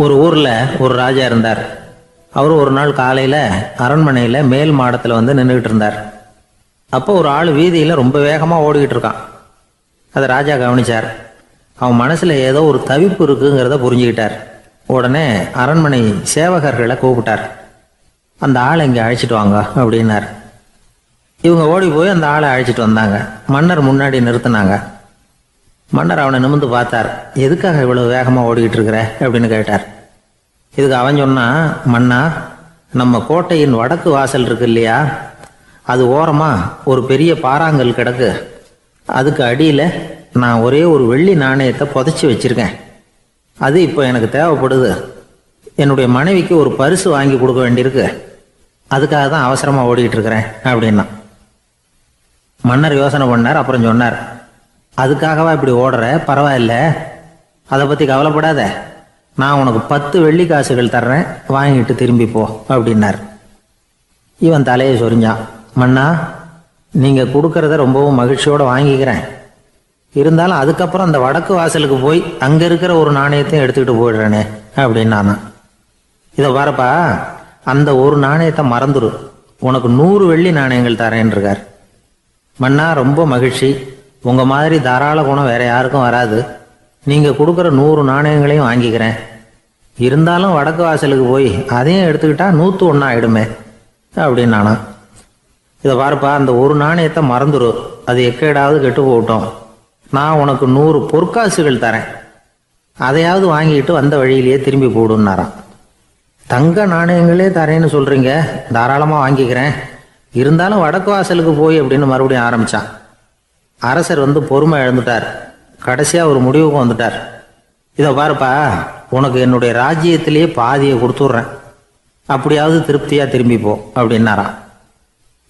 ஒரு ஊர்ல ஒரு ராஜா இருந்தார். அவர் ஒரு நாள் காலையில அரண்மனையில மேல் மாடத்துல வந்து நின்றுகிட்டு இருந்தார். அப்போ ஒரு ஆள் வீதியில ரொம்ப வேகமா ஓடிக்கிட்டு இருக்கான். அதை ராஜா கவனிச்சார். அவன் மனசுல ஏதோ ஒரு தவிப்பு இருக்குங்கிறத புரிஞ்சுக்கிட்டார். உடனே அரண்மனை சேவகர்களை கூப்பிட்டார். அந்த ஆளை இங்க அழைச்சிட்டு வாங்க அப்படின்னார். இவங்க ஓடி போய் அந்த ஆளை அழைச்சிட்டு வந்தாங்க. மன்னர் முன்னாடி நிறுத்தினாங்க. மன்னர் அவனை நிமிர்ந்து பார்த்தார். எதுக்காக இவ்வளவு வேகமா ஓடிக்கிட்டு இருக்கிற அப்படின்னு கேட்டார். இதுக்கு அவன் சொன்னா, மன்னா, நம்ம கோட்டையின் வடக்கு வாசல் இருக்கு இல்லையா, அது ஓரமா ஒரு பெரிய பாறாங்கல் கிடக்கு. அதுக்கு அடியில நான் ஒரே ஒரு வெள்ளி நாணயத்தை புதைச்சி வச்சிருக்கேன். அது இப்போ எனக்கு தேவைப்படுது. என்னுடைய மனைவிக்கு ஒரு பரிசு வாங்கி கொடுக்க வேண்டியிருக்கு. அதுக்காக தான் அவசரமா ஓடிக்கிட்டு இருக்கிறேன் அப்படின்னா. மன்னர் யோசனை பண்ணார். அப்புறம் சொன்னார், அதுக்காகவா இப்படி ஓடுற? பரவாயில்ல, அதை பத்தி கவலைப்படாத. நான் உனக்கு 10 வெள்ளி காசுகள் தர்றேன், வாங்கிட்டு திரும்பி போ அப்படின்னார். இவன் தலையை சொரிஞ்சான். மன்னா, நீங்க கொடுக்கறத ரொம்பவும் மகிழ்ச்சியோட வாங்கிக்கிறேன். இருந்தாலும் அதுக்கப்புறம் அந்த வடக்கு வாசலுக்கு போய் அங்க இருக்கிற ஒரு நாணயத்தையும் எடுத்துக்கிட்டு போயிடுறேனே அப்படின்னானா. இதை பாருப்பா, அந்த ஒரு நாணயத்தை மறந்துரு, உனக்கு 100 வெள்ளி நாணயங்கள் தரேன் இருக்கார். மன்னா, ரொம்ப மகிழ்ச்சி. உங்க மாதிரி தாராள குணம் வேற யாருக்கும் வராது. நீங்க கொடுக்குற 100 நாணயங்களையும் வாங்கிக்கிறேன். இருந்தாலும் வடக்கு வாசலுக்கு போய் அதையும் எடுத்துக்கிட்டா 101 ஆயிடுமே அப்படின்னானா. இதை பாருப்பா, அந்த ஒரு நாணயத்தை மறந்துரு, அது எக்கேடாவது கெட்டு போகட்டும். நான் உனக்கு 100 பொற்காசுகள் தரேன், அதையாவது வாங்கிட்டு வந்த வழியிலேயே திரும்பி போடுன்னாராம். தங்க நாணயங்களே தரேன்னு சொல்றீங்க, தாராளமா வாங்கிக்கிறேன். இருந்தாலும் வடக்கு வாசலுக்கு போய் அப்படின்னு மறுபடியும் ஆரம்பிச்சான். அரசர் வந்து பொறுமை இழந்துட்டார். கடைசியா ஒரு முடிவுக்கு வந்துட்டார். இதை பாருப்பா, உனக்கு என்னுடைய ராஜ்யத்திலேயே பாதியை கொடுத்துட்றேன், அப்படியாவது திருப்தியா திரும்பி போ அப்படின்னாராம்.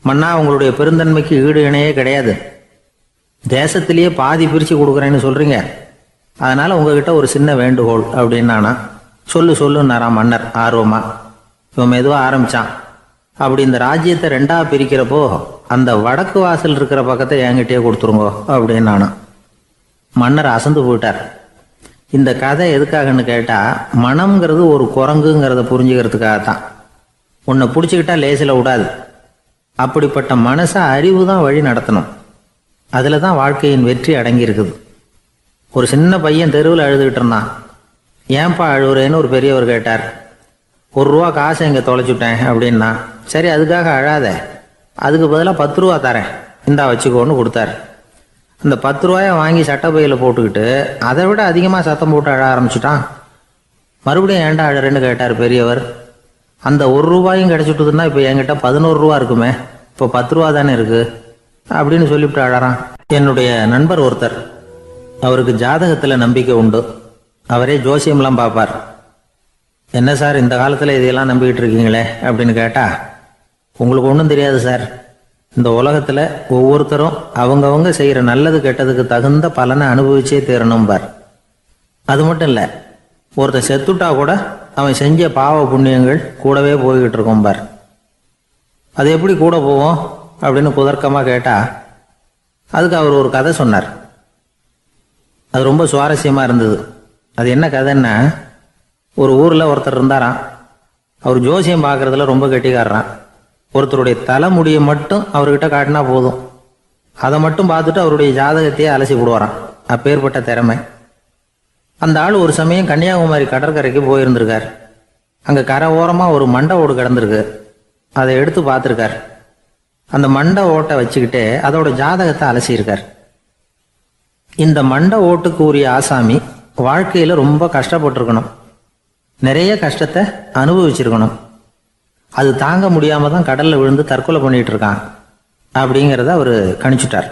மன்னா, உங்களுடைய பெருந்தன்மைக்கு ஈடு இணையே கிடையாது. தேசத்திலேயே பாதி பிரிச்சு கொடுக்குறேன்னு சொல்றீங்க. அதனால உங்ககிட்ட ஒரு சின்ன வேண்டுகோள் அப்படின்னானா. சொல்லுன்னாராம் மன்னர் ஆர்வமா. இவன் மெதுவா ஆரம்பிச்சான். அப்படி இந்த ராஜ்யத்தை 2ஆ பிரிக்கிறப்போ அந்த வடக்கு வாசல் இருக்கிற பக்கத்தை என்கிட்டயே கொடுத்துருங்கோ அப்படின்னானா. மன்னர் அசந்து போயிட்டார். இந்த கதை எதுக்காகன்னு கேட்டா, மனம்ங்கிறது ஒரு குரங்குங்கிறத புரிஞ்சுக்கிறதுக்காகத்தான். உன்னை பிடிச்சிக்கிட்டா லேசில் விடாது. அப்படிப்பட்ட மனசை அறிவு தான் வழி நடத்தணும். அதுல தான் வாழ்க்கையின் வெற்றி அடங்கி இருக்குது. ஒரு சின்ன பையன் தெருவில் அழுதுகிட்டு இருந்தான். ஏன்பா அழுவுறேன்னு ஒரு பெரியவர் கேட்டார். 1 ரூபா காசை இங்கே தொலைச்சுட்டேன் அப்படின்னா. சரி, அதுக்காக அழாத, அதுக்கு பதிலாக 10 ரூபா தரேன், இந்தா வச்சுக்கோன்னு கொடுத்தாரு. அந்த 10 ரூபாயை வாங்கி சட்டப்பையில் போட்டுக்கிட்டு அதை விட அதிகமாக சத்தம் போட்டு அழ ஆரம்பிச்சுட்டான். மறுபடியும் ஏன்டா அழறேன்னு கேட்டார் பெரியவர். அந்த 1 ரூபாயும் கிடைச்சிட்டுதுன்னா இப்போ என்கிட்ட 11 ரூபா இருக்குமே, இப்போ 10 ரூபா தானே இருக்கு அப்படின்னு சொல்லிவிட்டு அழறான். என்னுடைய நண்பர் ஒருத்தர், அவருக்கு ஜாதகத்தில் நம்பிக்கை உண்டு. அவரே ஜோசியம்லாம் பார்ப்பார். என்ன சார், இந்த காலத்தில் இதையெல்லாம் நம்பிக்கிட்டு இருக்கீங்களே அப்படின்னு கேட்டா, உங்களுக்கு ஒன்றும் தெரியாது சார். இந்த உலகத்தில் ஒவ்வொருத்தரும் அவங்கவங்க செய்கிற நல்லது கெட்டதுக்கு தகுந்த பலனை அனுபவிச்சே தீரணும் பார். அது மட்டும் இல்லை, ஒருத்தன் செத்துட்டா கூட அவன் செஞ்ச பாவ புண்ணியங்கள் கூடவே போய்கிட்டு இருக்கும் பார். அது எப்படி கூட போவோம் அப்படின்னு குதர்க்கமாக கேட்டா, அதுக்கு அவர் ஒரு கதை சொன்னார். அது ரொம்ப சுவாரஸ்யமாக இருந்தது. அது என்ன கதைன்னா, ஒரு ஊரில் ஒருத்தர் இருந்தாராம். அவர் ஜோசியம் பார்க்கறதுல ரொம்ப கெட்டிக்காரரான். ஒருத்தருடைய தலைமுடியை மட்டும் அவர்கிட்ட காட்டினா போதும், அதை மட்டும் பார்த்துட்டு அவருடைய ஜாதகத்தையே அலசி விடுவாராம். அப்பேற்பட்ட திறமை. அந்த ஆள் ஒரு சமயம் கன்னியாகுமரி கடற்கரைக்கு போயிருந்திருக்கார். அங்கே கரை ஓரமாக ஒரு மண்டை ஓடு கிடந்திருக்கு. அதை எடுத்து பார்த்துருக்கார். அந்த மண்டை ஓட்டை வச்சுக்கிட்டே அதோட ஜாதகத்தை அலசியிருக்கார். இந்த மண்டை ஓட்டுக்கு உரிய ஆசாமி வாழ்க்கையில் ரொம்ப கஷ்டப்பட்டிருக்கணும், நிறைய கஷ்டத்தை அனுபவிச்சிருக்கணும். அது தாங்க முடியாம தான் கடல்ல விழுந்து தற்கொலை பண்ணிட்டு இருக்கான் அப்படிங்கிறத அவர் கணிச்சுட்டார்.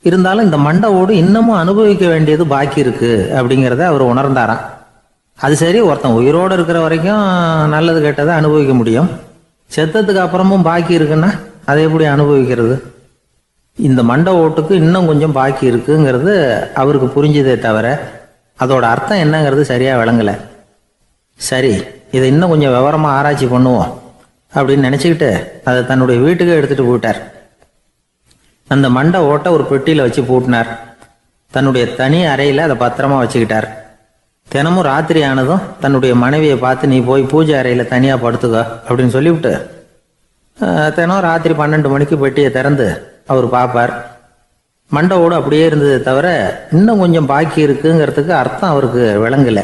இருந்தாலும் இந்த மண்டை ஓடு இன்னமும் அனுபவிக்க வேண்டியது பாக்கி இருக்கு அப்படிங்கிறத அவர் உணர்ந்தாராம். அது சரி, ஒருத்தன் உயிரோடு இருக்கிற வரைக்கும் நல்லது கெட்டதை அனுபவிக்க முடியும், செத்ததுக்கு அப்புறமும் பாக்கி இருக்குன்னா அதை எப்படி அனுபவிக்கிறது? இந்த மண்டை ஓட்டுக்கு இன்னும் கொஞ்சம் பாக்கி இருக்குங்கிறது அவருக்கு புரிஞ்சதே தவிர அதோட அர்த்தம் என்னங்கிறது சரியா விளங்கலை. சரி, இதை இன்னும் கொஞ்சம் விவரமா ஆராய்ச்சி பண்ணுவோம் அப்படின்னு நினைச்சுக்கிட்டு அதை தன்னுடைய வீட்டுக்கு எடுத்துட்டு போயிட்டார். அந்த மண்டை ஓட்டை ஒரு பெட்டியில வச்சு பூட்டினார். தன்னுடைய தனி அறையில அதை பத்திரமா வச்சுக்கிட்டார். தினமும் ராத்திரி ஆனதும் தன்னுடைய மனைவியை பார்த்து நீ போய் பூஜை அறையில் தனியாக படுத்துக்க அப்படின்னு சொல்லிவிட்டு தினம் ராத்திரி 12 மணிக்கு பெட்டியை திறந்து அவர் பார்ப்பார். மண்டை ஓடு அப்படியே இருந்ததே தவிர இன்னும் கொஞ்சம் பாக்கி இருக்குங்கிறதுக்கு அர்த்தம் அவருக்கு விளங்கலை.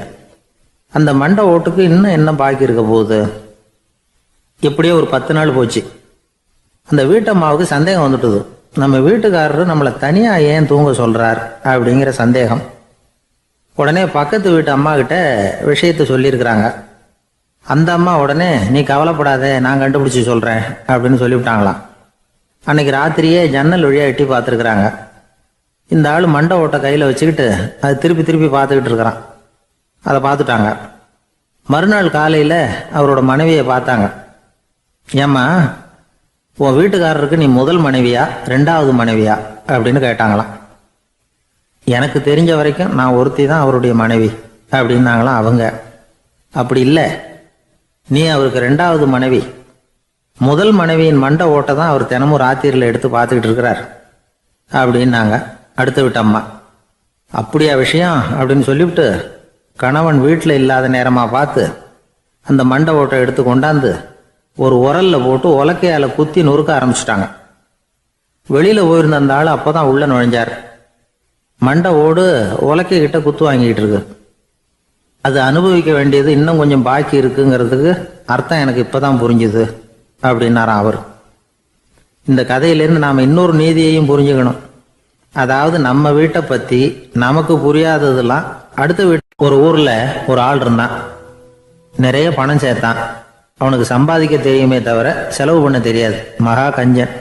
அந்த மண்டை ஓட்டுக்கு இன்னும் என்ன பாக்கி இருக்க போகுது? எப்படியோ ஒரு 10 நாள் போச்சு. அந்த வீட்டம்மாவுக்கு சந்தேகம் வந்துட்டுது. நம்ம வீட்டுக்காரரு நம்மளை தனியாக ஏன் தூங்க சொல்கிறார் அப்படிங்கிற சந்தேகம். உடனே பக்கத்து வீட்டு அம்மா கிட்ட விஷயத்த சொல்லியிருக்கிறாங்க. அந்த அம்மா உடனே நீ கவலைப்படாத, நான் கண்டுபிடிச்சி சொல்கிறேன் அப்படின்னு சொல்லிவிட்டாங்களாம். அன்னைக்கு ராத்திரியே ஜன்னல் வழியாக எட்டி பார்த்துருக்குறாங்க. இந்த ஆள் மண்டை ஓட்டை கையில் வச்சுக்கிட்டு அது திருப்பி திருப்பி பார்த்துக்கிட்டு இருக்கிறான். அதை பார்த்துட்டாங்க. மறுநாள் காலையில் அவரோட மனைவியை பார்த்தாங்க. ஏம்மா, உன் வீட்டுக்காரருக்கு நீ முதல் மனைவியா 2வது மனைவியா அப்படின்னு கேட்டாங்களாம். எனக்கு தெரிஞ்ச வரைக்கும் நான் ஒருத்தி தான் அவருடைய மனைவி அப்படின்னாங்களாம் அவங்க. அப்படி இல்லை, நீ அவருக்கு 2வது மனைவி. முதல் மனைவியின் மண்டை ஓட்டை தான் அவர் தினமும் ராத்திரியில் எடுத்து பார்த்துக்கிட்டு இருக்கிறார் அப்படின்னாங்க அடுத்த வீட்டு அம்மா. அப்படியா விஷயம் அப்படின்னு சொல்லிவிட்டு கணவன் வீட்டில் இல்லாத நேரமாக பார்த்து அந்த மண்டை ஓட்டை எடுத்து கொண்டாந்து ஒரு உரல்ல போட்டு உலக்கையால் குத்தி நொறுக்க ஆரம்பிச்சிட்டாங்க. வெளியில் போயிருந்த அந்த ஆள் அப்போ தான் உள்ளே நுழைஞ்சார். மண்டை ஓடு உலக்கை கிட்ட குத்து வாங்கிக்கிட்டு இருக்கு. அது அனுபவிக்க வேண்டியது இன்னும் கொஞ்சம் பாக்கி இருக்குங்கிறதுக்கு அர்த்தம் எனக்கு இப்போதான் புரிஞ்சுது அப்படின்னாராம் அவர். இந்த கதையிலேருந்து நாம் இன்னொரு நீதியையும் புரிஞ்சுக்கணும். அதாவது நம்ம வீட்டை பற்றி நமக்கு புரியாததெல்லாம் அடுத்த வீட்டு. ஒரு ஊரில் ஒரு ஆள் இருந்தான். நிறைய பணம் சேர்த்தான். அவனுக்கு சம்பாதிக்க தெரியுமே தவிர செலவு பண்ண தெரியாது. மகா கஞ்சன்.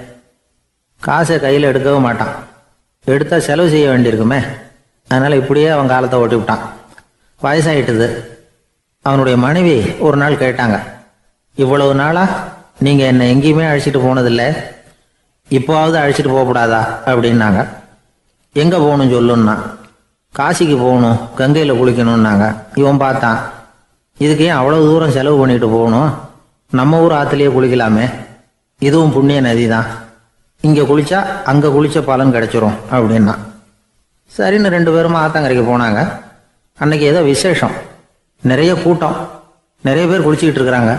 காசை கையில் எடுக்கவும் மாட்டான். எடுத்தால் செலவு செய்ய வேண்டியிருக்குமே. அதனால் இப்படியே அவன் காலத்தை ஓட்டி விட்டான். வயசாயிட்டுது. அவனுடைய மனைவி ஒரு நாள் கேட்டாங்க, இவ்வளவு நாளாக நீங்கள் என்னை எங்கேயுமே அழைச்சிட்டு போனதில்லை, இப்போவாவது அழைச்சிட்டு போகக்கூடாதா அப்படின்னாங்க. எங்கே போகணும் சொல்லுன்னா. காசிக்கு போகணும், கங்கையில் குளிக்கணும்னாங்க. இவன் பார்த்தான், இதுக்கு ஏன் அவ்வளோ தூரம் செலவு பண்ணிட்டு போகணும், நம்ம ஊர் ஆற்றுலேயே குளிக்கலாமே, இதுவும் புண்ணிய நதி தான், இங்கே குளிச்சா அங்கே குளிச்ச பலன் கிடைச்சிரும் அப்படின்னா. சரின்னு 2 பேரும் ஆத்தங்கரைக்கு போனாங்க. அன்னைக்கு ஏதோ விசேஷம், நிறைய கூட்டம், நிறைய பேர் குளிச்சுக்கிட்டு இருக்கிறாங்க.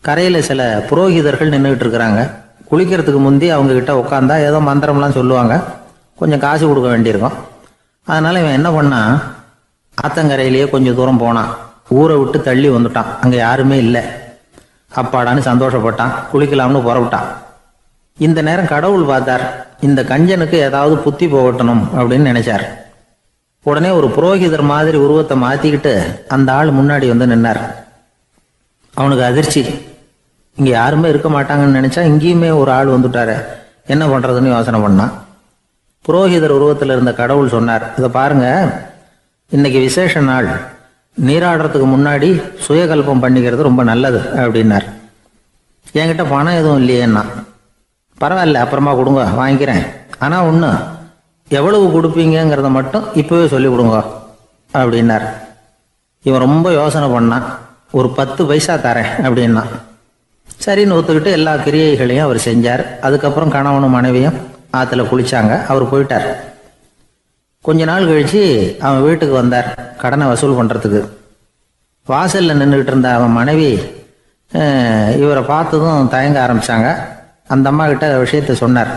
கரையில் சில புரோகிதர்கள் நின்றுக்கிட்டு இருக்கிறாங்க. குளிக்கிறதுக்கு முந்தி அவங்க கிட்ட உட்காந்தா ஏதோ மந்திரம்லாம் சொல்லுவாங்க. கொஞ்சம் காசு கொடுக்க வேண்டியிருக்கும். அதனால இவன் என்ன பண்ணான், ஆத்தங்கரையிலேயே கொஞ்சம் தூரம் போனான். ஊரை விட்டு தள்ளி வந்துட்டான். அங்கே யாருமே இல்லை. அப்பாடான்னு சந்தோஷப்பட்டான். குளிக்கலாம்னு புறப்பட்டான். இந்த நேரம் கடவுள் பார்த்தார், இந்த கஞ்சனுக்கு ஏதாவது புத்தி போகட்டணும் அப்படின்னு நினைச்சார். உடனே ஒரு புரோகிதர் மாதிரி உருவத்தை மாற்றிக்கிட்டு அந்த ஆள் முன்னாடி வந்து நின்னார். அவனுக்கு அதிர்ச்சி. இங்கே யாருமே இருக்க மாட்டாங்கன்னு நினச்சா இங்கேயுமே ஒரு ஆள் வந்துட்டாரு, என்ன பண்ணுறதுன்னு யோசனை பண்ணான். புரோகிதர் உருவத்தில் இருந்த கடவுள் சொன்னார், இதை பாருங்க, இன்னைக்கு விசேஷ நாள், நீராடுறதுக்கு முன்னாடி சுயகல்பம் பண்ணிக்கிறது ரொம்ப நல்லது அப்படின்னார். என்கிட்ட பணம் எதுவும் இல்லையேன்னா. பரவாயில்ல, அப்புறமா கொடுங்க, வாங்கிக்கிறேன். ஆனால் ஒன்று, எவ்வளவு கொடுப்பீங்கிறத மட்டும் இப்போவே சொல்லி கொடுங்க அப்படின்னார். இவன் ரொம்ப யோசனை பண்ணான். ஒரு 10 பைசா தரேன் அப்படின்னா. சரின்னு ஒத்துக்கிட்டு எல்லா கிரியைகளையும் அவர் செஞ்சார். அதுக்கப்புறம் கணவனும் மனைவியும் ஆற்றுல குளிச்சாங்க. அவர் போயிட்டார். கொஞ்ச நாள் கழிச்சு அவன் வீட்டுக்கு வந்தார் கடனை வசூல் பண்ணுறதுக்கு. வாசலில் நின்றுக்கிட்டு இருந்த அவன் மனைவி இவரை பார்த்ததும் தயங்க ஆரம்பித்தாங்க. அந்த அம்மா கிட்ட விஷயத்த சொன்னார்.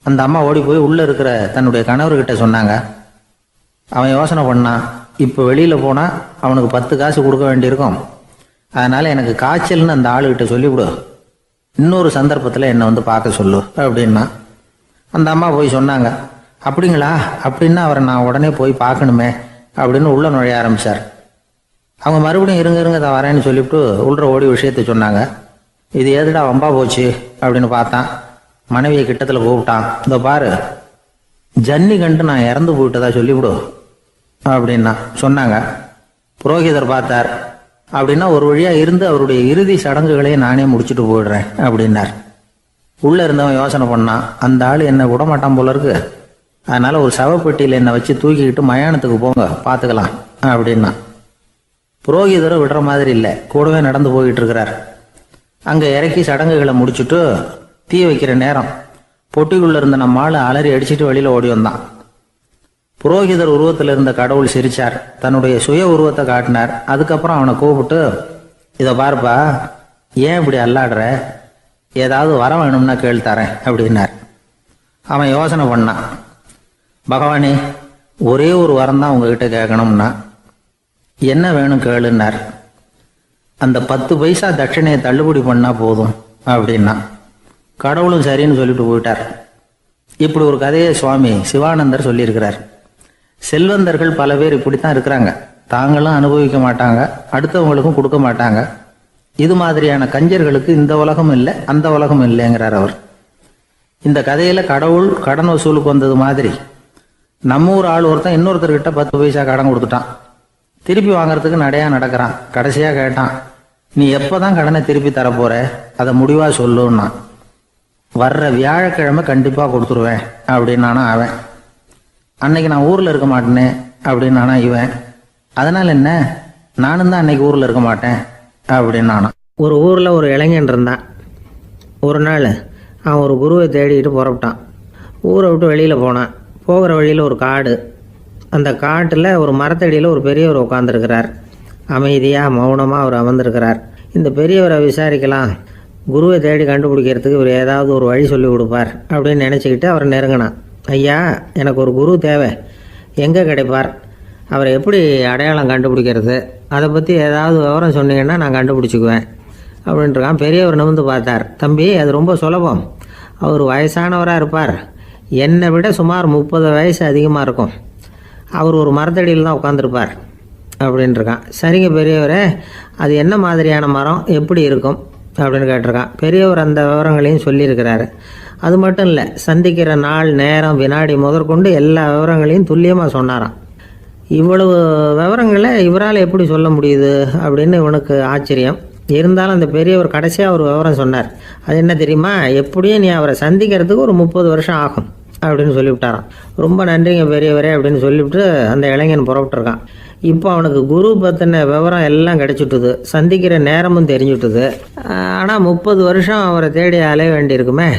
அந்த அம்மா ஓடி போய் உள்ளே இருக்கிற தன்னுடைய கணவர்கிட்ட சொன்னாங்க. அவன் யோசனை பண்ணான், இப்போ வெளியில் போனால் அவனுக்கு 10 காசு கொடுக்க வேண்டியிருக்கும். அதனால் எனக்கு காய்ச்சல்னு அந்த ஆளுகிட்ட சொல்லிவிடு, இன்னொரு சந்தர்ப்பத்தில் என்னை வந்து பார்க்க சொல்லு அப்படின்னா. அந்த அம்மா போய் சொன்னாங்க. அப்படிங்களா, அப்படின்னா அவரை நான் உடனே போய் பார்க்கணுமே அப்படின்னு உள்ளே நுழைய ஆரம்பித்தார். அவங்க மறுபடியும் இருங்க தான் வரேன்னு சொல்லிவிட்டு உள்ள ஓடி விஷயத்த சொன்னாங்க. இது எதுடா வம்பா போச்சு அப்படின்னு பார்த்தான். மனைவியை கிட்டத்தில் கூப்பிட்டான். இதோ பாரு, ஜன்னி கண்டு நான் இறந்து போயிட்டதா சொல்லிவிடு அப்படின்னா சொன்னாங்க. புரோகிதர் பார்த்தார். அப்படின்னா ஒரு வழியாக இருந்து அவருடைய இறுதி சடங்குகளையே நானே முடிச்சுட்டு போயிடுறேன் அப்படின்னார். உள்ளே இருந்தவன் யோசனை பண்ணான், அந்த ஆள் என்னை விடமாட்டான் போல இருக்கு, அதனால் ஒரு சவப்பெட்டியில் என்னை வச்சு தூக்கிக்கிட்டு மயானத்துக்கு போங்க, பார்த்துக்கலாம் அப்படின்னா. புரோகிதரும் விடுற மாதிரி இல்லை, கூடவே நடந்து போயிட்டு இருக்கிறார். அங்கே இறக்கி சடங்குகளை முடிச்சுட்டு தீ வைக்கிற நேரம் பொட்டிக்குள்ளே இருந்த நம்ம ஆள் அலறி அடிச்சுட்டு வெளியில் ஓடி வந்தான். புரோகிதர் உருவத்தில் இருந்த கடவுள் சிரிச்சார், தன்னுடைய சுய உருவத்தை காட்டினார். அதுக்கப்புறம் அவனை கூப்பிட்டு, இதை பார்ப்பா, ஏன் இப்படி அல்லாடுற, ஏதாவது வர வேணும்னா கேள் தரேன் அப்படின்னார். அவன் யோசனை பண்ணான், பகவானே ஒரே ஒரு வரம் தான் உங்ககிட்ட கேட்கணும்னா. என்ன வேணும் கேளுன்னார். அந்த 10 பைசா தட்சணையை தள்ளுபடி பண்ணா போதும் அப்படின்னா. கடவுளும் சரின்னு சொல்லிட்டு போயிட்டார். இப்படி ஒரு கதையை சுவாமி சிவானந்தர் சொல்லியிருக்கிறார். செல்வந்தர்கள் பல பேர் இப்படித்தான் இருக்கிறாங்க. தாங்களும் அனுபவிக்க மாட்டாங்க, அடுத்தவங்களுக்கும் கொடுக்க மாட்டாங்க. இது மாதிரியான கஞ்சர்களுக்கு இந்த உலகம் இல்லை, அந்த உலகம் இல்லைங்கிறார் அவர். இந்த கதையில கடவுள் கடன் வசூலுக்கு வந்தது மாதிரி நம்ம ஊர் ஆள் ஒருத்தன் இன்னொருத்தர்கிட்ட 10 பைசா கடன் கொடுத்துட்டான். திருப்பி வாங்கறதுக்கு நடையா நடக்கிறான். கடைசியா கேட்டான், நீ எப்பதான் கடனை திருப்பி தரப்போற, அதை முடிவா சொல்லுன்னா. வர்ற வியாழக்கிழமை கண்டிப்பா கொடுத்துருவேன் அப்படின்னானா அவன். அன்னைக்கு நான் ஊர்ல இருக்க மாட்டேனே அப்படின்னானா இவன். அதனால என்ன, நானும் தான் அன்னைக்கு ஊர்ல இருக்க மாட்டேன் அப்படின்னானா. ஒரு ஊர்ல ஒரு இளைஞன் இருந்தான். ஒரு நாள் அவன் ஒரு குருவை தேடிட்டு புறப்பட்டான். ஊரை விட்டு வெளியில போனான். போகிற வழியில் ஒரு காடு. அந்த காட்டில் ஒரு மரத்தடியில் ஒரு பெரியவர் உட்காந்துருக்கிறார். அமைதியாக மௌனமாக அவர் அமர்ந்திருக்கிறார். இந்த பெரியவரை விசாரிக்கலாம், குருவை தேடி கண்டுபிடிக்கிறதுக்கு இவர் ஏதாவது ஒரு வழி சொல்லி கொடுப்பார் அப்படின்னு நினச்சிக்கிட்டு அவர் நெருங்கினான். ஐயா, எனக்கு ஒரு குரு தேவை, எங்கே கிடைப்பார், அவரை எப்படி அடையாளம் கண்டுபிடிக்கிறது, அதை பற்றி ஏதாவது விவரம் சொன்னீங்கன்னா நான் கண்டுபிடிச்சிக்குவேன் அப்படின்ட்டுருக்கான். பெரியவர் நிமிர்ந்து பார்த்தார். தம்பி, அது ரொம்ப சுலபம். அவர் வயசானவராக இருப்பார், என்னை விட சுமார் 30 வயசு அதிகமாக இருக்கும். அவர் ஒரு மரத்தடியில் தான் உட்காந்துருப்பார் அப்படின்ட்டுருக்கான். சரிங்க பெரியவரே, அது என்ன மாதிரியான மரம், எப்படி இருக்கும் அப்படின்னு கேட்டிருக்கான். பெரியவர் அந்த விவரங்களையும் சொல்லியிருக்கிறாரு. அது மட்டும் இல்லை, சந்திக்கிற நாள், நேரம், வினாடி முதற்கொண்டு எல்லா விவரங்களையும் துல்லியமாக சொன்னாராம். இவ்வளவு விவரங்களை இவரால் எப்படி சொல்ல முடியுது அப்படின்னு இவனுக்கு ஆச்சரியம். இருந்தாலும் அந்த பெரியவர் கடைசியாக ஒரு விவரம் சொன்னார். அது என்ன தெரியுமா, எப்படியும் நீ அவரை சந்திக்கிறதுக்கு ஒரு 30 வருஷம் ஆகும் அப்படின்னு சொல்லிவிட்டாரான். ரொம்ப நன்றிங்க பெரியவரே அப்படின்னு சொல்லிவிட்டு அந்த இளைஞன் புறப்பட்டுருக்கான். இப்போ அவனுக்கு குரு பற்றின விவரம் எல்லாம் கிடைச்சிட்டுது, சந்திக்கிற நேரமும் தெரிஞ்சுட்டுது. ஆனால் 30 வருஷம் அவரை தேடி அலைய வேண்டியிருக்குமே.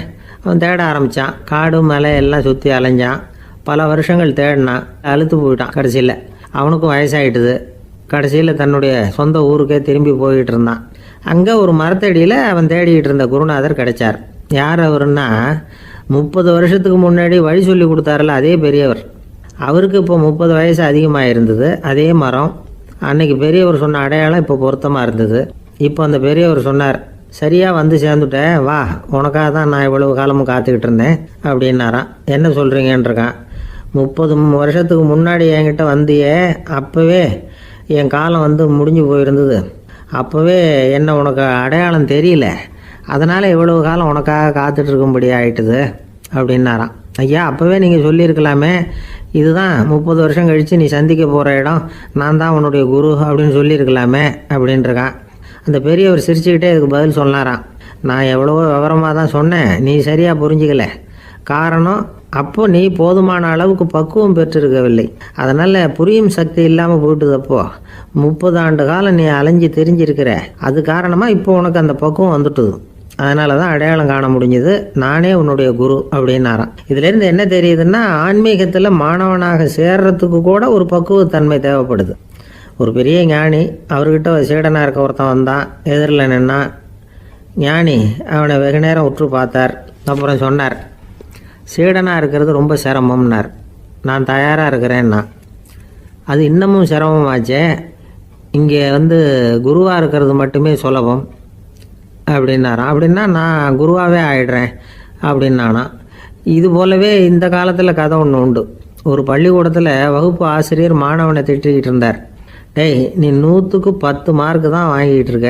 அவன் தேட ஆரம்பித்தான். காடு மலை எல்லாம் சுற்றி அலைஞ்சான். பல வருஷங்கள் தேடினான், அழுத்து போயிட்டான். கடைசியில் அவனுக்கும் வயசாகிட்டுது. கடைசியில் தன்னுடைய சொந்த ஊருக்கே திரும்பி போய்கிட்டு இருந்தான். அங்கே ஒரு மரத்தடியில் அவன் தேடிக்கிட்டு இருந்த குருநாதர் கிடைச்சார். யார் அவருன்னா, 30 வருஷத்துக்கு முன்னாடி வழி சொல்லி கொடுத்தாருல அதே பெரியவர். அவருக்கு இப்போ 30 வயசு அதிகமாக இருந்தது. அதே மரம், அன்னைக்கு பெரியவர் சொன்ன அடையாளம் இப்போ பொருத்தமாக இருந்தது. இப்போ அந்த பெரியவர் சொன்னார், சரியாக வந்து சேர்ந்துட்டேன், வா, உனக்காக தான் நான் இவ்வளவு காலமும் காத்துக்கிட்டு இருந்தேன் அப்படின்னாரான். என்ன சொல்கிறீங்கன்றிருக்கான். 30 வருஷத்துக்கு முன்னாடி என்கிட்ட வந்தியே, அப்போவே என் காலம் வந்து முடிஞ்சு போயிருந்தது. அப்போவே என்ன உனக்கு அடையாளம் தெரியல, அதனால் இவ்வளவு காலம் உனக்காக காத்துட்டு இருக்கும்படி ஆயிட்டுது அப்படின்னாராம். ஐயா, அப்போவே நீங்கள் சொல்லியிருக்கலாமே, இதுதான் 30 வருஷம் கழித்து நீ சந்திக்க போகிற இடம், நான் தான் உன்னுடைய குரு அப்படின்னு சொல்லியிருக்கலாமே அப்படின்ட்டுருக்கான். அந்த பெரியவர் சிரிச்சுக்கிட்டே இதுக்கு பதில் சொன்னாராம். நான் எவ்வளவோ விவரமாக தான் சொன்னேன், நீ சரியாக புரிஞ்சிக்கல. காரணம், அப்போ நீ போதுமான அளவுக்கு பக்குவம் பெற்றிருக்கவில்லை. அதனால் புரியும் சக்தி இல்லாமல் போயிட்டுதப்போ 30 ஆண்டு காலம் நீ அலைஞ்சி தெரிஞ்சிருக்கிற. அது காரணமாக இப்போ உனக்கு அந்த பக்குவம் வந்துட்டுது. அதனால தான் அடையாளம் காண முடிஞ்சது, நானே உன்னுடைய குரு அப்படின்னாராம். இதுலேருந்து என்ன தெரியுதுன்னா, ஆன்மீகத்தில் மாணவனாக சேர்றதுக்கு கூட ஒரு பக்குவத்தன்மை தேவைப்படுது. ஒரு பெரிய ஞானி, அவர்கிட்ட ஒரு சீடனாக இருக்க ஒருத்தன் வந்தான். எதிரில் நின்னான். ஞானி அவனை வெகு நேரம் உற்று பார்த்தார். அப்புறம் சொன்னார், சீடனாக இருக்கிறது ரொம்ப சிரமம்னார். நான் தயாராக இருக்கிறேன்னா. அது இன்னமும் சிரமமாச்சே, இங்கே வந்து குருவாக இருக்கிறது மட்டுமே சுலபம் அப்படின்னாராம். அப்படின்னா நான் குருவாகவே ஆயிடுறேன் அப்படின்னானா. இது போலவே இந்த காலத்தில் கதை ஒன்று உண்டு. ஒரு பள்ளிக்கூடத்தில் வகுப்பு ஆசிரியர் மாணவனை திட்டிக்கிட்டு இருந்தார். டேய், நீ 100க்கு 10 மார்க்கு தான் வாங்கிக்கிட்டு இருக்க.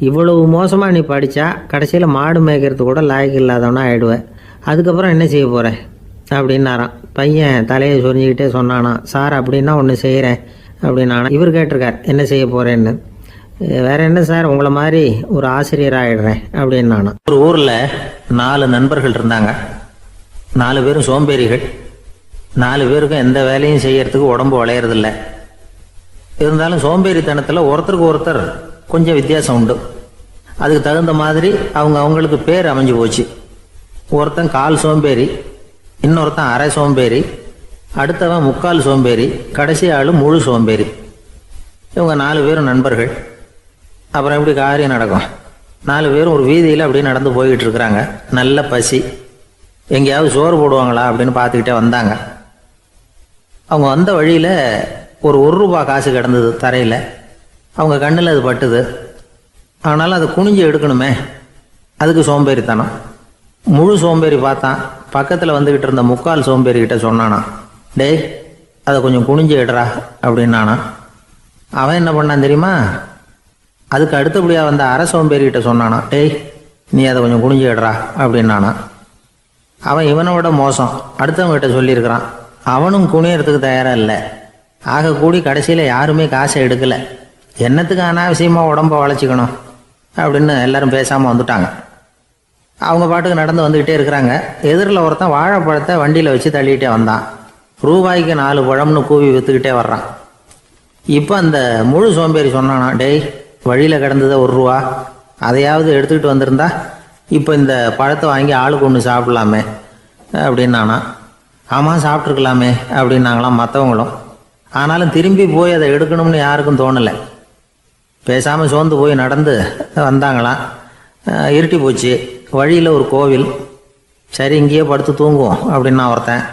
இவ்வளவு மோசமாக நீ படித்தா கடைசியில் மாடு மேய்க்கிறது கூட லாய்க்கு இல்லாதவனா ஆயிடுவேன். அதுக்கப்புறம் என்ன செய்ய போகிறேன் அப்படின்னாராம். பையன் தலையை சொரிஞ்சிக்கிட்டே சொன்னானா, சார் அப்படின்னா ஒன்று செய்கிறேன் அப்படின்னானா. இவர் கேட்டிருக்கார், என்ன செய்ய போகிறேன்னு. வேற என்ன சார், உங்களை மாதிரி ஒரு ஆசிரியர் ஆயிடுறேன் அப்படின்னானா. ஒரு ஊரில் 4 நண்பர்கள் இருந்தாங்க. 4 பேரும் சோம்பேறிகள். 4 பேருக்கும் எந்த வேலையும் செய்யறதுக்கு உடம்பு வளையறதில்ல. இருந்தாலும் சோம்பேறித்தனத்தில் ஒருத்தருக்கு ஒருத்தர் கொஞ்சம் வித்தியாசம் உண்டு. அதுக்கு தகுந்த மாதிரி அவங்களுக்கு பேர் அமைஞ்சு போச்சு. ஒருத்தன் கால் சோம்பேறி, இன்னொருத்தன் அரை சோம்பேறி, அடுத்தவன் முக்கால் சோம்பேறி, கடைசி ஆள் முழு சோம்பேறி. இவங்க 4 பேரும் நண்பர்கள். அப்புறம் எப்படி காரியம் நடக்கும்? 4 பேரும் ஒரு வீதியில் அப்படியே நடந்து போய்கிட்டு இருக்கிறாங்க. நல்ல பசி. எங்கேயாவது சோறு போடுவாங்களா அப்படின்னு பார்த்துக்கிட்டே வந்தாங்க. அவங்க வந்த வழியில் ஒரு ரூபா காசு கிடந்தது தரையில். அவங்க கண்ணில் அது பட்டுது. ஆனாலும் அதை குனிஞ்சு எடுக்கணுமே, அதுக்கு சோம்பேறித்தனம். முழு சோம்பேறி பார்த்தான். பக்கத்தில் வந்துக்கிட்டு இருந்த முக்கால் சோம்பேறிக்கிட்ட சொன்னானா, டேய் அதை கொஞ்சம் குனிஞ்சு எடுறா அப்படின்னானா. அவன் என்ன பண்ணான் தெரியுமா? அதுக்கு அடுத்தபடியாக வந்த அரை சோம்பேறிக்கிட்ட சொன்னானா, டேய் நீ அதை கொஞ்சம் குனிஞ்சு எடுறா அப்படின்னானா. அவன் இவனை விட மோசம். அடுத்தவங்ககிட்ட சொல்லியிருக்கிறான். அவனும் குனியறதுக்கு தயாராக இல்லை. ஆக கூடி கடைசியில் யாருமே காசை எடுக்கலை. என்னத்துக்கு அனாவசியமாக உடம்ப வளைச்சிக்கணும் அப்படின்னு எல்லாரும் பேசாமல் வந்துட்டாங்க. அவங்க பாட்டுக்கு நடந்து வந்துக்கிட்டே இருக்கிறாங்க. எதிரில் ஒருத்தன் வாழைப்பழத்தை வண்டியில் வச்சு தள்ளிக்கிட்டே வந்தான். ரூபாய்க்கு 4 பழம்னு கூவி விற்றுக்கிட்டே வர்றான். இப்போ அந்த முழு சோம்பேறி சொன்னானா, டேய் வழியில் கிடந்ததை ரூபா, அதையாவது எடுத்துக்கிட்டு வந்திருந்தா இப்போ இந்த பழத்தை வாங்கி ஆளுக்கு ஒன்று சாப்பிடலாமே அப்படின்னானா. ஆமாம் சாப்பிட்ருக்கலாமே அப்படின்னாங்களாம் மற்றவங்களும். ஆனாலும் திரும்பி போய் அதை எடுக்கணும்னு யாருக்கும் தோணலை. பேசாமல் சோர்ந்து போய் நடந்து வந்தாங்களாம். இருட்டி போச்சு. வழியில் ஒரு கோவில். சரி இங்கேயே படுத்து தூங்குவோம் அப்படின்னா ஒருத்தன்.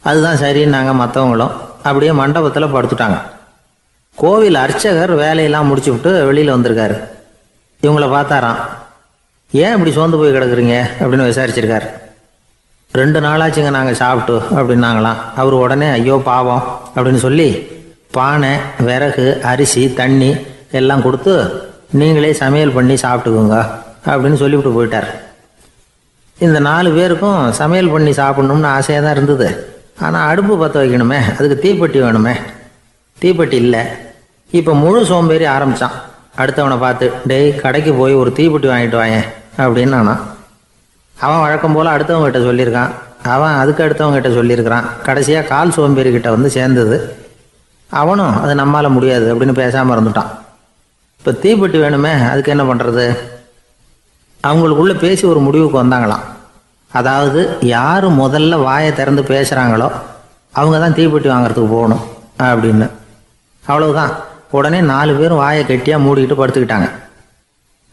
அதுதான் சரின்னாங்க மற்றவங்களும். அப்படியே மண்டபத்தில் படுத்துட்டாங்க. கோவில் அர்ச்சகர் வேலையெல்லாம் முடிச்சு விட்டு வெளியில் வந்திருக்காரு. இவங்கள பார்த்தாராம். ஏன் இப்படி சோர்ந்து போய் கிடக்குறீங்க அப்படின்னு விசாரிச்சிருக்காரு. 2 நாளாச்சுங்க நாங்கள் சாப்பிட்டு அப்படின்னாங்களாம். அவர் உடனே ஐயோ பாவம் அப்படின்னு சொல்லி பானை, விறகு, அரிசி, தண்ணி எல்லாம் கொடுத்து நீங்களே சமையல் பண்ணி சாப்பிட்டுக்குங்க அப்படின்னு சொல்லிவிட்டு போயிட்டார். இந்த 4 பேருக்கும் சமையல் பண்ணி சாப்பிட்ணும்னு ஆசையாக தான் இருந்தது. ஆனால் அடுப்பு பற்ற வைக்கணுமே, அதுக்கு தீப்பெட்டி வேணுமே. தீப்பெட்டி இல்லை. இப்போ முழு சோம்பேறி ஆரம்பித்தான். அடுத்தவனை பார்த்து, டேய் கடைக்கு போய் ஒரு தீப்பெட்டி வாங்கிட்டு வாயேன் அப்படின்னு நானா. அவன் வழக்கம் போல் அடுத்தவங்ககிட்ட சொல்லியிருக்கான். அவன் அதுக்கு அடுத்தவங்ககிட்ட சொல்லியிருக்கிறான். கடைசியாக கால் சோம்பேறிக்கிட்ட வந்து சேர்ந்தது. அவனும் அது நம்மால் முடியாது அப்படின்னு பேசாமல் இருந்துட்டான். இப்போ தீப்பெட்டி வேணுமே, அதுக்கு என்ன பண்ணுறது? அவங்களுக்குள்ளே பேசி ஒரு முடிவுக்கு வந்தாங்களாம். அதாவது யார் முதல்ல வாயை திறந்து பேசுகிறாங்களோ அவங்க தான் தீப்பெட்டி வாங்கிறதுக்கு போகணும் அப்படின்னு. அவ்வளவுதான். உடனே 4 பேரும் வாயை கெட்டியாக மூடிக்கிட்டு படுத்துக்கிட்டாங்க.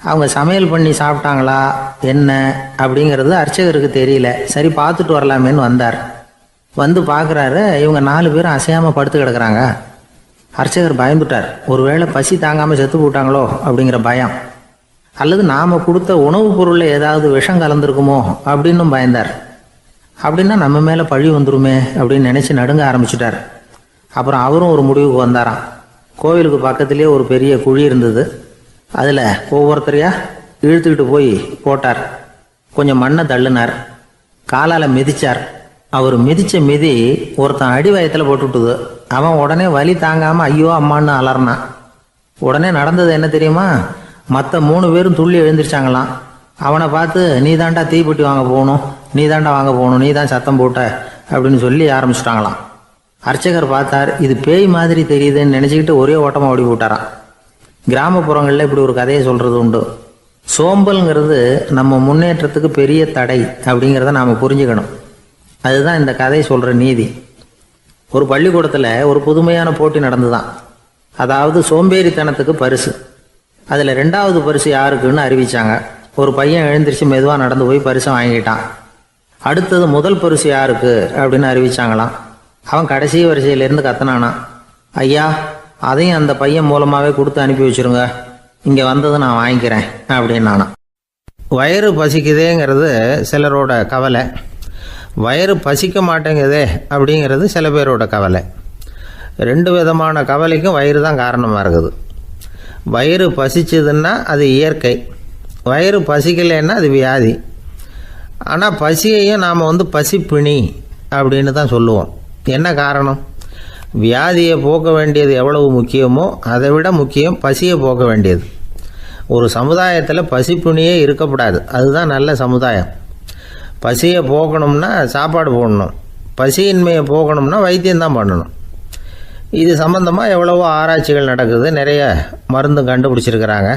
அவங்க சமையல் பண்ணி சாப்பிட்டாங்களா என்ன அப்படிங்கிறது அர்ச்சகருக்கு தெரியல. சரி பார்த்துட்டு வரலாமேன்னு வந்தார். வந்து பார்க்குறாரு, இவங்க 4 பேரும் அசையாமல் படுத்து கிடக்குறாங்க. அர்ச்சகர் பயந்துட்டார். ஒருவேளை பசி தாங்காமல் செத்து போட்டாங்களோ அப்படிங்கிற பயம், அல்லது நாம் கொடுத்த உணவுப் பொருளில் ஏதாவது விஷம் கலந்துருக்குமோ அப்படின்னும் பயந்தார். அப்படின்னா நம்ம மேலே பழி வந்துருமே அப்படின்னு நினச்சி நடுங்க ஆரம்பிச்சிட்டார். அப்புறம் அவரும் ஒரு முடிவுக்கு வந்தாராம். கோவிலுக்கு பக்கத்துலேயே ஒரு பெரிய குழி இருந்தது. அதில் ஒவ்வொருத்தரையாக இழுத்துக்கிட்டு போய் போட்டார். கொஞ்சம் மண்ணை தள்ளினார். காலால் மிதித்தார். அவர் மிதித்த மிதி ஒருத்தன் அடி வயத்தில் போட்டுவிட்டுது. அவன் உடனே வலி தாங்காமல் ஐயோ அம்மான்னு அலறினான். உடனே நடந்தது என்ன தெரியுமா? மற்ற 3 பேரும் துள்ளி எழுந்திரிச்சாங்களாம். அவனை பார்த்து நீ தாண்டா தீப்பெட்டி வாங்க போகணும், நீ தாண்டா வாங்க போகணும், நீ தான் சத்தம் போட்ட அப்படின்னு சொல்லி ஆரம்பிச்சிட்டாங்களாம். அர்ச்சகர் பார்த்தார். இது பேய் மாதிரி தெரியுதுன்னு நினச்சிக்கிட்டு ஒரே ஓட்டமாக ஓடி போட்டாராம். கிராமப்புறங்களில் இப்படி ஒரு கதையை சொல்கிறது உண்டு. சோம்பல்ங்கிறது நம்ம முன்னேற்றத்துக்கு பெரிய தடை அப்படிங்கிறத நாம் புரிஞ்சுக்கணும். அதுதான் இந்த கதை சொல்கிற நீதி. ஒரு பள்ளிக்கூடத்தில் ஒரு புதுமையான போட்டி நடந்துதான். அதாவது சோம்பேறித்தனத்துக்கு பரிசு. அதில் 2வது பரிசு யாருக்குன்னு அறிவிச்சாங்க. ஒரு பையன் எழுந்திரிச்சு மெதுவாக நடந்து போய் பரிசை வாங்கிட்டான். அடுத்தது முதல் பரிசு யாருக்கு அப்படின்னு அறிவிச்சாங்களாம். அவன் கடைசி வரிசையிலேருந்து கத்துனானா, ஐயா அதையும் அந்த பையன் மூலமாகவே கொடுத்து அனுப்பி வச்சுருங்க, இங்கே வந்தது நான் வாங்கிக்கிறேன் அப்படின்னானா. வயிறு பசிக்குதேங்கிறது சிலரோட கவலை, வயிறு பசிக்க மாட்டேங்குதே அப்படிங்கிறது சில பேரோட கவலை. 2 விதமான கவலைக்கும் வயிறு தான் காரணமாக இருக்குது. வயிறு பசிச்சதுன்னா அது இயற்கை, வயிறு பசிக்கலைன்னா அது வியாதி. ஆனால் பசியையும் நாம் பசிப்பிணி அப்படின்னு தான் சொல்லுவோம். என்ன காரணம்? வியாதியை போக்க வேண்டியது எவ்வளவு முக்கியமோ அதை விட முக்கியம் பசியை போக்க வேண்டியது. ஒரு சமுதாயத்தில் பசிப்பிணியே இருக்கக்கூடாது. அதுதான் நல்ல சமுதாயம். பசியை போக்கணும்னா சாப்பாடு போடணும், பசியின்மையை போக்கணும்னா வைத்தியம்தான் பண்ணணும். இது சம்பந்தமாக எவ்வளவோ ஆராய்ச்சிகள் நடக்குது. நிறைய மருந்து கண்டுபிடிச்சிருக்கிறாங்க.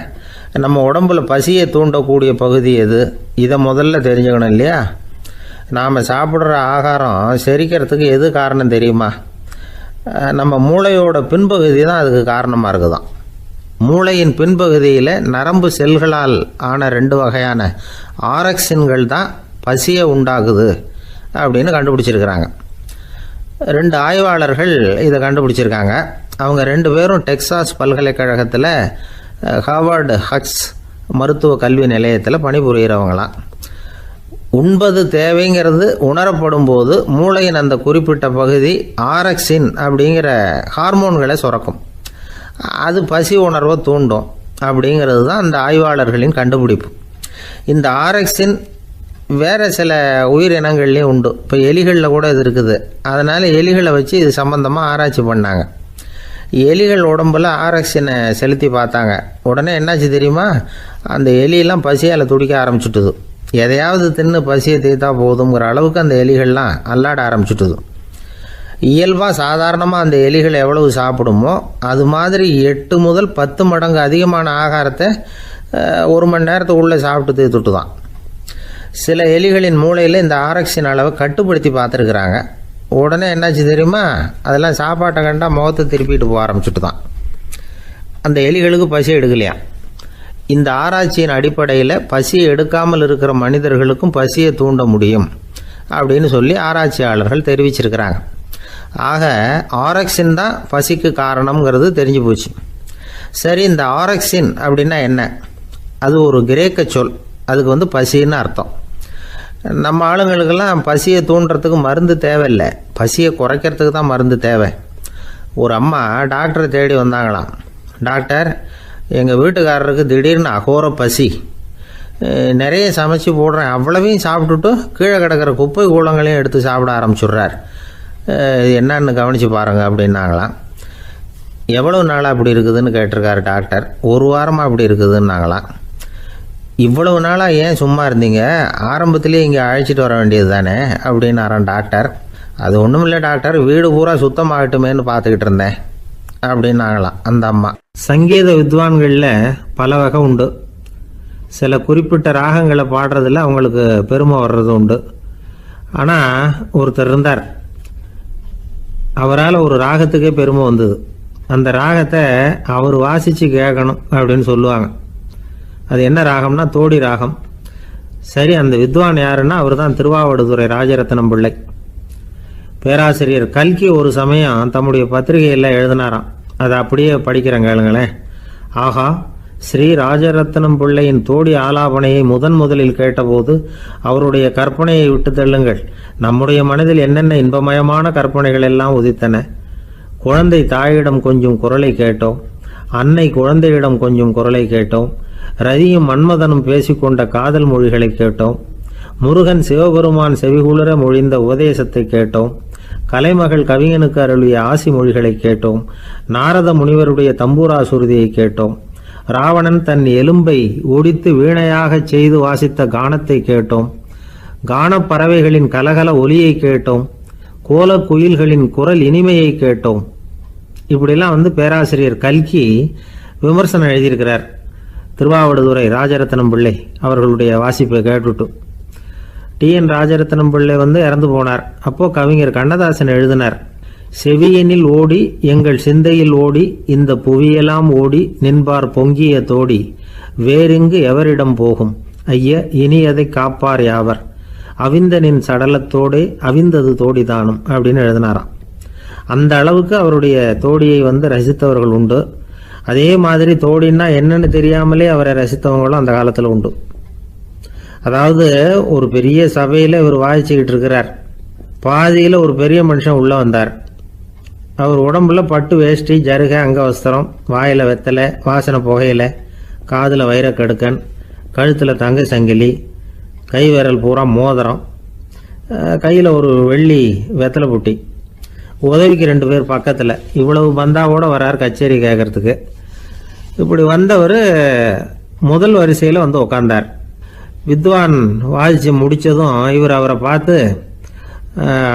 நம்ம உடம்புல பசியை தூண்டக்கூடிய பகுதி எது, இதை முதல்ல தெரிஞ்சுக்கணும் இல்லையா? நாம் சாப்பிட்ற ஆகாரம் செரிக்கிறதுக்கு எது காரணம் தெரியுமா? நம்ம மூளையோட பின்பகுதி தான் அதுக்கு காரணமாக இருக்குதாம். மூளையின் பின்பகுதியில் நரம்பு செல்களால் ஆன 2 வகையான ஆரக்சின்கள் தான் பசியை உண்டாகுது அப்படின்னு கண்டுபிடிச்சிருக்கிறாங்க. 2 ஆய்வாளர்கள் இதை கண்டுபிடிச்சிருக்காங்க. அவங்க 2 பேரும் டெக்சாஸ் பல்கலைக்கழகத்தில் ஹார்வர்டு ஹக்ஸ் மருத்துவ கல்வி நிலையத்தில் பணிபுரிகிறவங்களாம். உண்பது தேவைங்கிறது உணரப்படும் போது மூளையின் அந்த குறிப்பிட்ட பகுதி ஆரக்சின் அப்படிங்கிற ஹார்மோன்களை சுரக்கும். அது பசி உணர்வை தூண்டும் அப்படிங்கிறது தான் அந்த ஆய்வாளர்களின் கண்டுபிடிப்பு. இந்த ஆரக்சின் வேறு சில உயிரினங்கள்லேயும் உண்டு. இப்போ எலிகளில் கூட இது இருக்குது. அதனால் எலிகளை வச்சு இது சம்பந்தமாக ஆராய்ச்சி பண்ணாங்க. எலிகள் உடம்புல ஆரக்சினை செலுத்தி பார்த்தாங்க. உடனே என்னாச்சு தெரியுமா? அந்த எலியெல்லாம் பசியால் துடிக்க ஆரம்பிச்சுட்டுது. எதையாவது தின்னு பசியை தீர்த்தா போதுங்கிற அளவுக்கு அந்த எலிகள்லாம் அல்லாட ஆரம்பிச்சுட்டுது. இயல்பாக சாதாரணமாக அந்த எலிகள் எவ்வளவு சாப்பிடுமோ அது மாதிரி 8 முதல் 10 மடங்கு அதிகமான ஆகாரத்தை 1 மணி நேரத்துக்குள்ளே சாப்பிட்டு தீர்த்துட்டு தான். சில எலிகளின் மூளையில் இந்த ஆரக்சின் அளவை கட்டுப்படுத்தி பார்த்துருக்குறாங்க. உடனே என்னாச்சு தெரியுமா? அதெல்லாம் சாப்பாட்டை கண்டா முகத்தை திருப்பிட்டு போக ஆரம்பிச்சுட்டு தான். அந்த எலிகளுக்கு பசி எடுக்கலையாம். இந்த ஆராய்ச்சியின் அடிப்படையில் பசியை எடுக்காமல் இருக்கிற மனிதர்களுக்கும் பசியை தூண்ட முடியும் அப்படின்னு சொல்லி ஆராய்ச்சியாளர்கள் தெரிவிச்சிருக்கிறாங்க. ஆக ஆரக்சின் தான் பசிக்கு காரணம்ங்கிறது தெரிஞ்சு போச்சு. சரி, இந்த ஆரக்சின் அப்படின்னா என்ன? அது ஒரு கிரேக்க சொல். அதுக்கு பசின்னு அர்த்தம். நம்ம ஆளுங்களுக்கெல்லாம் பசியை தூண்டுறதுக்கு மருந்து தேவையில்லை, பசியை குறைக்கிறதுக்கு தான் மருந்து தேவை. ஒரு அம்மா டாக்டரை தேடி வந்தாங்களாம். டாக்டர், எங்கள் வீட்டுக்காரருக்கு திடீர்னு அகோர பசி, நிறைய சமைச்சு போடுறேன், அவ்வளவையும் சாப்பிட்டுட்டு கீழே கிடக்கிற குப்பை கூலங்களையும் எடுத்து சாப்பிட ஆரம்பிச்சுட்றார், என்னன்னு கவனித்து பாருங்கள் அப்படின்னாங்களாம். எவ்வளவு நாளாக அப்படி இருக்குதுன்னு கேட்டிருக்காரு டாக்டர். 1 வாரமாக அப்படி இருக்குதுன்னாங்களாம். இவ்வளவு நாளாக ஏன் சும்மா இருந்தீங்க? ஆரம்பத்திலே இங்கே அழைச்சிட்டு வர வேண்டியது தானே அப்படின்னாரான் டாக்டர். அது ஒன்றும் இல்லை டாக்டர், வீடு பூரா சுத்தமாகட்டுமேன்னு பார்த்துக்கிட்டு இருந்தேன் அப்படின்னாங்களாம் அந்த அம்மா. சங்கீத வித்வான்களில் பல வகை உண்டு. சில குறிப்பிட்ட ராகங்களை பாடுறதில் அவங்களுக்கு பெருமை வர்றது உண்டு. ஆனால் ஒருத்தர் இருந்தார், அவரால் ஒரு ராகத்துக்கே பெருமை வந்தது. அந்த ராகத்தை அவர் வாசித்து கேட்கணும் அப்படின்னு சொல்லுவாங்க. அது என்ன ராகம்னா தோடி ராகம். சரி, அந்த வித்வான் யாருன்னா அவர் தான் திருவாவடுதுறை ராஜரத்னம் பிள்ளை. பேராசிரியர் கல்கி ஒரு சமயம் தம்முடைய பத்திரிகையில் எழுதினாராம். அதை அப்படியே படிக்கிறேன் கேளுங்களேன். ஆகா, ஸ்ரீ ராஜரத்னம் பிள்ளையின் தோடி ஆலாபனையை முதலில் கேட்டபோது அவருடைய கற்பனையை விட்டு தள்ளுங்கள். நம்முடைய மனதில் என்னென்ன இன்பமயமான கற்பனைகள் எல்லாம் உதித்தன. குழந்தை தாயிடம் கொஞ்சம் குரலை கேட்டோம், அன்னை குழந்தையிடம் கொஞ்சம் குரலை கேட்டோம், ரதியும் மன்மதனும் பேசிக்கொண்ட காதல் மொழிகளை கேட்டோம், முருகன் சிவபெருமான் செவிகுளிர மொழிந்த உபதேசத்தை கேட்டோம், கலைமகள் கவிஞனுக்கு அருளிய ஆசி மொழிகளை கேட்டோம், நாரத முனிவருடைய தம்பூரா சுருதியை கேட்டோம், ராவணன் தன் எலும்பை ஒடித்து வீணையாகச் செய்து வாசித்த கானத்தை கேட்டோம், கானப் பறவைகளின் கலகல ஒலியை கேட்டோம், கோலக் குயில்களின் குரல் இனிமையை கேட்டோம். இப்படிலாம் பேராசிரியர் கல்கி விமர்சனம் எழுதியிருக்கிறார். திருவாவடுதுறை ராஜரத்னம் பிள்ளை அவர்களுடைய வாசிப்பை கேட்டுட்டு TN ராஜரத்னம் பிள்ளை இறந்து போனார். அப்போ கவிஞர் கண்ணதாசன் எழுதினார், செவியனில் ஓடி எங்கள் சிந்தையில் ஓடி இந்த புவியெல்லாம் ஓடி நின்பார் பொங்கிய தோடி வேறிங்கு எவரிடம் போகும் ஐய இனி அதை காப்பார் யாவர் அவிந்தனின் சடலத்தோடே அவிந்தது தோடிதானும் அப்படின்னு எழுதினாராம். அந்த அளவுக்கு அவருடைய தோடியை ரசித்தவர்கள் உண்டு. அதே மாதிரி தோடின்னா என்னன்னு தெரியாமலே அவரை ரசித்தவங்களும் அந்த காலத்தில் உண்டு. அதாவது ஒரு பெரிய சபையில் இவர் வாசிச்சுக்கிட்டு இருக்கிறார். பாதியில் ஒரு பெரிய மனுஷன் உள்ளே வந்தார். அவர் உடம்புல பட்டு வேஷ்டி, ஜருகை, அங்கவஸ்திரம், வாயில் வெத்தலை, வாசனை புகையில, காதில் வைரக்கடுக்கன், கழுத்தில் தங்க சங்கிலி, கை விரல் பூரா மோதிரம், கையில் ஒரு வெள்ளி வெத்தலை புட்டி, உதவிக்கு 2 பேர் பக்கத்தில். இவ்வளவு பந்தாவோடு வரார் கச்சேரி கேட்கறதுக்கு. இப்படி வந்தவர் முதல் வரிசையில் உட்கார்ந்தார். வித்வான் வாசித்து முடித்ததும் இவர் அவரை பார்த்து,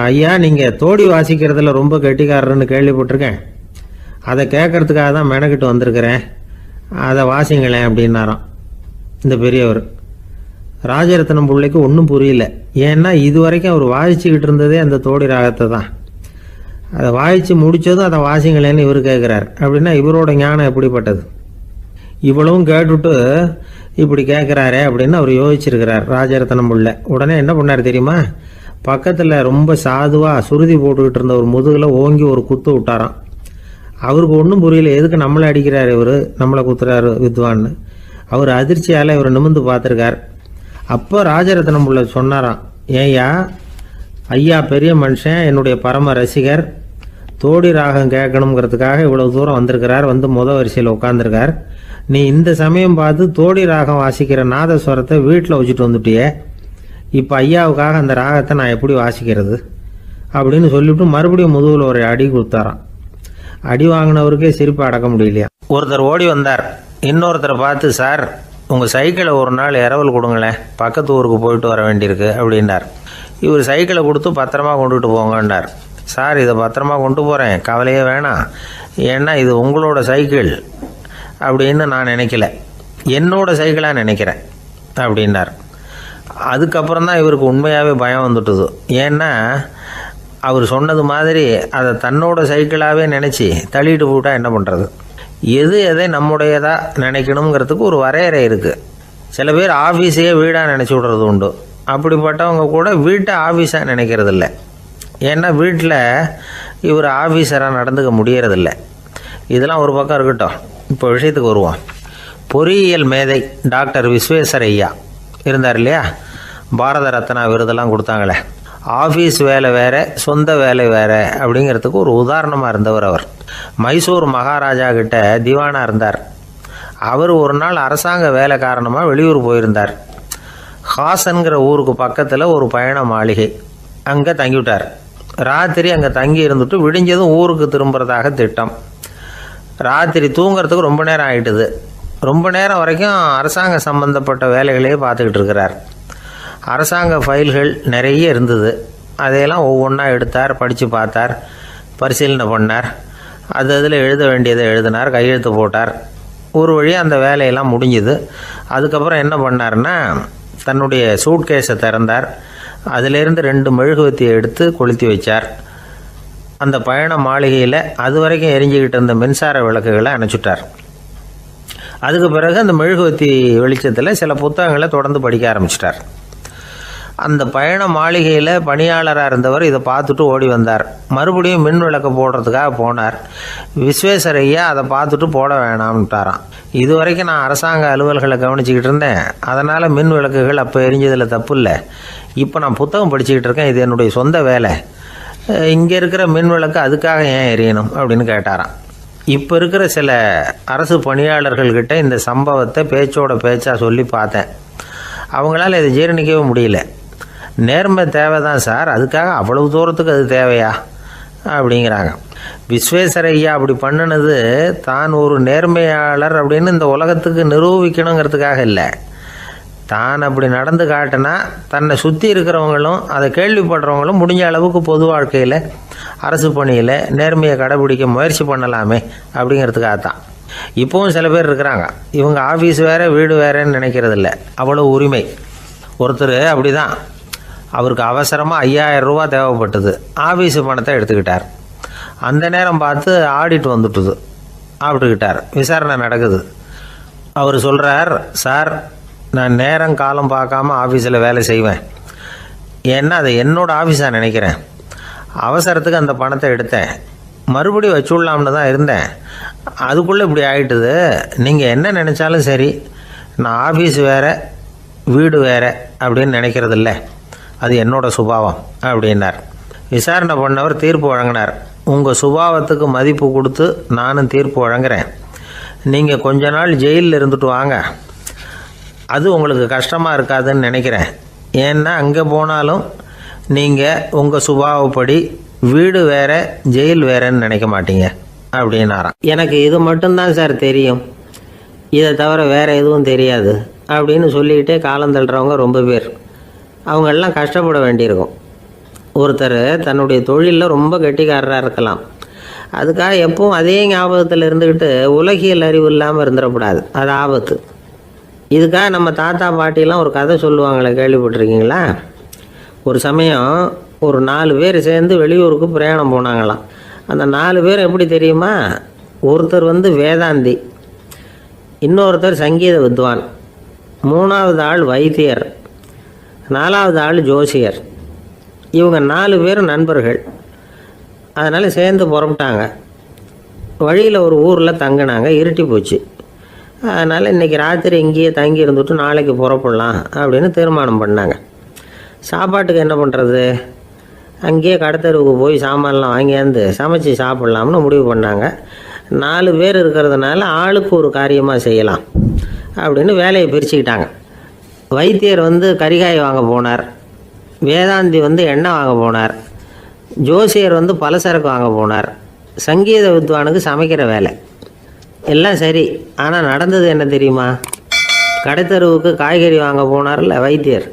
ஐயா, நீங்கள் தோடி வாசிக்கிறதுல ரொம்ப கெட்டிக்காரர்னு கேள்விப்பட்டிருக்கேன், அதை கேட்கறதுக்காக தான் மெனக்கிட்டு வந்திருக்கிறேன், அதை வாசிங்களேன் அப்படின்னாராம் இந்த பெரியவர். ராஜரத்னம் பிள்ளைக்கு ஒன்றும் புரியல. ஏன்னா இது வரைக்கும் அவர் வாசிச்சுக்கிட்டு இருந்ததே அந்த தோடி ராகத்தை தான். அதை வாசித்து முடித்ததும் அதை வாசிங்களேன்னு இவர் கேட்குறார். அப்படின்னா இவரோட ஞானம் எப்படிப்பட்டது? இவ்வளவும் கேட்டுட்டு இப்படி கேட்குறாரே அப்படின்னு அவர் யோசிச்சிருக்கிறார் ராஜரத்னம் பிள்ளை. உடனே என்ன பண்ணார் தெரியுமா? பக்கத்தில் ரொம்ப சாதுவாக சுருதி போட்டுக்கிட்டு இருந்த ஒரு முதுகில் ஓங்கி ஒரு குத்து விட்டாராம். அவருக்கு ஒன்றும் புரியல, எதுக்கு நம்மளை அடிக்கிறார் இவர், நம்மளை குத்துறாரு வித்வான்னு. அவர் அதிர்ச்சியால் இவர் நிமிர்ந்து பார்த்துருக்கார். அப்போ ராஜரத்னம் பிள்ளை சொன்னாராம், ஏய்யா ஐயா பெரிய மனுஷன், என்னுடைய பரம ரசிகர், தோடி ராகம் கேட்கணுங்கிறதுக்காக இவ்வளவு தூரம் வந்திருக்கிறார், வந்து வரிசையில் உட்காந்துருக்கார். நீ இந்த சமயம் பார்த்து தோடி ராகம் வாசிக்கிற நாதஸ்வரத்தை வீட்டில் வச்சுட்டு வந்துட்டியே, இப்போ ஐயாவுக்காக அந்த ராகத்தை நான் எப்படி வாசிக்கிறது அப்படின்னு சொல்லிவிட்டு மறுபடியும் முதுகில் ஒரு அடி கொடுத்தாராம். அடி வாங்கினவருக்கே சிரிப்பு அடக்க முடியலையா. ஒருத்தர் ஓடி வந்தார், இன்னொருத்தரை பார்த்து, சார் உங்கள் சைக்கிளை ஒரு நாள் இரவல் கொடுங்களேன், பக்கத்து ஊருக்கு போயிட்டு வர வேண்டியிருக்கு அப்படின்னார். இவர் சைக்கிளை கொடுத்து பத்திரமா கொண்டுட்டு போங்கன்னார். சார் இதை பத்திரமா கொண்டு போகிறேன், கவலையே வேணாம், ஏன்னா இது உங்களோட சைக்கிள் அப்படின்னு நான் நினைக்கல, என்னோட சைக்கிளாக நினைக்கிறேன் அப்படின்னார். அதுக்கப்புறம் தான் இவருக்கு உண்மையாகவே பயம் வந்துட்டுது. ஏன்னா அவர் சொன்னது மாதிரி அதை தன்னோட சைக்கிளாகவே நினச்சி தள்ளிட்டு போட்டால் என்ன பண்ணுறது? எது எதை நம்முடையதாக நினைக்கணுங்கிறதுக்கு ஒரு வரையறை இருக்குது. சில பேர் ஆஃபீஸையே வீடாக நினச்சி விடுறது உண்டு. அப்படிப்பட்டவங்க கூட வீட்டை ஆஃபீஸாக நினைக்கிறதில்ல. ஏன்னா வீட்டில் இவர் ஆஃபீஸராக நடந்துக்க முடியறதில்ல. இதெல்லாம் ஒரு பக்கம் இருக்கட்டும், இப்போ விஷயத்துக்கு வருவோம். பொறியியல் மேதை டாக்டர் விஸ்வேஸ்வரய்யா இருந்தார் இல்லையா, பாரத ரத்னா விருதெல்லாம் கொடுத்தாங்களே. ஆஃபீஸ் வேலை வேறு, சொந்த வேலை வேறு அப்படிங்கிறதுக்கு ஒரு உதாரணமாக இருந்தவர் அவர். மைசூர் மகாராஜா கிட்ட திவானாக இருந்தார். அவர் ஒரு நாள் அரசாங்க வேலை காரணமாக வெளியூர் போயிருந்தார். ஹாசன்கிற ஊருக்கு பக்கத்தில் ஒரு பயண மாளிகை, அங்கே தங்கிவிட்டார். ராத்திரி அங்கே தங்கி இருந்துட்டு விடிஞ்சதும் ஊருக்கு திரும்புறதாக திட்டம். ராத்திரி தூங்கிறதுக்கு ரொம்ப நேரம் ஆகிட்டுது. ரொம்ப நேரம் வரைக்கும் அரசாங்க சம்பந்தப்பட்ட வேலைகளையே பார்த்துக்கிட்டு இருக்கிறார். அரசாங்க ஃபைல்கள் நிறைய இருந்தது. அதையெல்லாம் ஒவ்வொன்றா எடுத்தார், படித்து பார்த்தார், பரிசீலனை பண்ணார். அதில் எழுத வேண்டியதை எழுதினார், கையெழுத்து போட்டார். ஒரு வழியாக அந்த வேலையெல்லாம் முடிஞ்சுது. அதுக்கப்புறம் என்ன பண்ணார்னா, தன்னுடைய சூட்கேஸை திறந்தார். அதிலிருந்து 2 மெழுகுவத்தியை எடுத்து கொளுத்தி வச்சார். அந்த பயண மாளிகையில் அது வரைக்கும் எரிஞ்சிக்கிட்டு இருந்த மின்சார விளக்குகளை அணைச்சுட்டார். அதுக்கு பிறகு அந்த மெழுகுவத்தி வெளிச்சத்தில் சில புத்தகங்களை தொடர்ந்து படிக்க ஆரம்பிச்சிட்டார். அந்த பயண மாளிகையில் பணியாளராக இருந்தவர் இதை பார்த்துட்டு ஓடி வந்தார். மறுபடியும் மின் விளக்கு போடுறதுக்காக போனார். விஸ்வேஸ்வரய்யா அதை பார்த்துட்டு போட வேணாம்ட்டாராம். இது வரைக்கும் நான் அரசாங்க அலுவல்களை கவனிச்சிக்கிட்டு இருந்தேன், அதனால் மின் விளக்குகள் அப்போ எரிஞ்சதில் தப்பு இல்லை. இப்போ நான் புத்தகம் படிச்சுக்கிட்டு இருக்கேன், இது என்னுடைய சொந்த வேலை, இங்கே இருக்கிற மின் விளக்கு அதுக்காக ஏன் எரியணும் அப்படின்னு கேட்டாராம். இப்போ இருக்கிற சில அரசு பணியாளர்கள்கிட்ட இந்த சம்பவத்தை பேச்சோட பேச்சாக சொல்லி பார்த்தேன். அவங்களால இதை ஜீரணிக்கவே முடியல. நேர்மை தேவை தான் சார், அதுக்காக அவ்வளவு தூரத்துக்கு அது தேவையா அப்படிங்கிறாங்க. விஸ்வேஸ்வரய்யா அப்படி பண்ணினது தான் ஒரு நேர்மையாளர் அப்படின்னு இந்த உலகத்துக்கு நிரூபிக்கணுங்கிறதுக்காக இல்லை. தான் அப்படி நடந்து காட்டினா தன்னை சுற்றி இருக்கிறவங்களும் அதை கேள்விப்படுறவங்களும் முடிஞ்ச அளவுக்கு பொது வாழ்க்கையில் அரசு பணியில் நேர்மையை கடைபிடிக்க முயற்சி பண்ணலாமே அப்படிங்கிறதுக்காகத்தான். இப்போவும் சில பேர் இருக்கிறாங்க, இவங்க ஆஃபீஸ் வேறு வீடு வேறேன்னு நினைக்கிறதில்ல, அவ்வளோ உரிமை. ஒருத்தர் அப்படி தான், அவருக்கு அவசரமாக 5000 ரூபா தேவைப்பட்டது. ஆஃபீஸு பணத்தை எடுத்துக்கிட்டார். அந்த நேரம் பார்த்து ஆடிட் வந்துட்டுது, ஆப்பிட்டுக்கிட்டார். விசாரணை நடக்குது. அவர் சொல்கிறார், சார் நான் நேரம் காலம் பார்க்காம ஆஃபீஸில் வேலை செய்வேன், ஏன்னா அதை என்னோடய ஆஃபீஸாக நினைக்கிறேன். அவசரத்துக்கு அந்த பணத்தை எடுத்தேன், மறுபடியும் வச்சுடலாம்னு தான் இருந்தேன், அதுக்குள்ளே இப்படி ஆகிட்டுது. நீங்கள் என்ன நினச்சாலும் சரி, நான் ஆஃபீஸ் வேறு வீடு வேறு அப்படின்னு நினைக்கிறதில்ல, அது என்னோடய சுபாவம் அப்படின்னார். விசாரணை பண்ணவர் தீர்ப்பு வழங்கினார். உங்கள் சுபாவத்துக்கு மதிப்பு கொடுத்து நானும் தீர்ப்பு வழங்குறேன். நீங்கள் கொஞ்ச நாள் ஜெயிலில் இருந்துட்டு வாங்க, அது உங்களுக்கு கஷ்டமாக இருக்காதுன்னு நினைக்கிறேன். ஏன்னா அங்கே போனாலும் நீங்கள் உங்கள் சுபாவப்படி வீடு வேற ஜெயில் வேறன்னு நினைக்க மாட்டீங்க அப்படின்னாராம். எனக்கு இது மட்டும்தான் சார் தெரியும், இதை தவிர வேறு எதுவும் தெரியாது அப்படின்னு சொல்லிக்கிட்டே காலம் தள்ளுறவங்க ரொம்ப பேர். அவங்களெல்லாம் கஷ்டப்பட வேண்டியிருக்கும். ஒருத்தர் தன்னுடைய தொழிலில் ரொம்ப கெட்டிக்காரராக இருக்கலாம், அதுக்காக எப்பவும் அதே ஞாபகத்தில் இருந்துக்கிட்டு உலகியல் அறிவு இல்லாமல் இருந்துடக்கூடாது, அது ஆபத்து. இதுக்காக நம்ம தாத்தா பாட்டிலாம் ஒரு கதை சொல்லுவாங்களே, கேள்விப்பட்டிருக்கீங்களா? ஒரு சமயம் ஒரு 4 பேர் சேர்ந்து வெளியூருக்கு பிரயாணம் போனாங்களாம். அந்த 4 பேர் எப்படி தெரியுமா? ஒருத்தர் வேதாந்தி, இன்னொருத்தர் சங்கீத வித்வான், 3வது ஆள் வைத்தியர், 4வது ஆள் ஜோசியர். இவங்க 4 பேரும் நண்பர்கள். அதனால் சேர்ந்து புறப்பட்டாங்க. வழியில் ஒரு ஊரில் தங்கினாங்க. இருட்டி போச்சு. அதனால் இன்றைக்கி ராத்திரி இங்கேயே தங்கி இருந்துட்டு நாளைக்கு புறப்படலாம் அப்படின்னு தீர்மானம் பண்ணாங்க. சாப்பாட்டுக்கு என்ன பண்ணுறது? அங்கேயே கடத்தெருவுக்கு போய் சாமான்லாம் வாங்கியாந்து சமைச்சு சாப்பிட்லாம்னு முடிவு பண்ணாங்க. 4 பேர் இருக்கிறதுனால ஆளுக்கு ஒரு காரியமாக செய்யலாம் அப்படின்னு வேலையை பிரிச்சுக்கிட்டாங்க. வைத்தியர் கறிகாய் வாங்க போனார், வேதாந்தி எண்ணெய் வாங்க போனார், ஜோசியர் பலசரக்கு வாங்க போனார், சங்கீத வித்வானுக்கு சமைக்கிற வேலை. எல்லாம் சரி. ஆனால் நடந்தது என்ன தெரியுமா? கடைத்தெருவுக்கு காய்கறி வாங்க போனார்ல வைத்தியர்,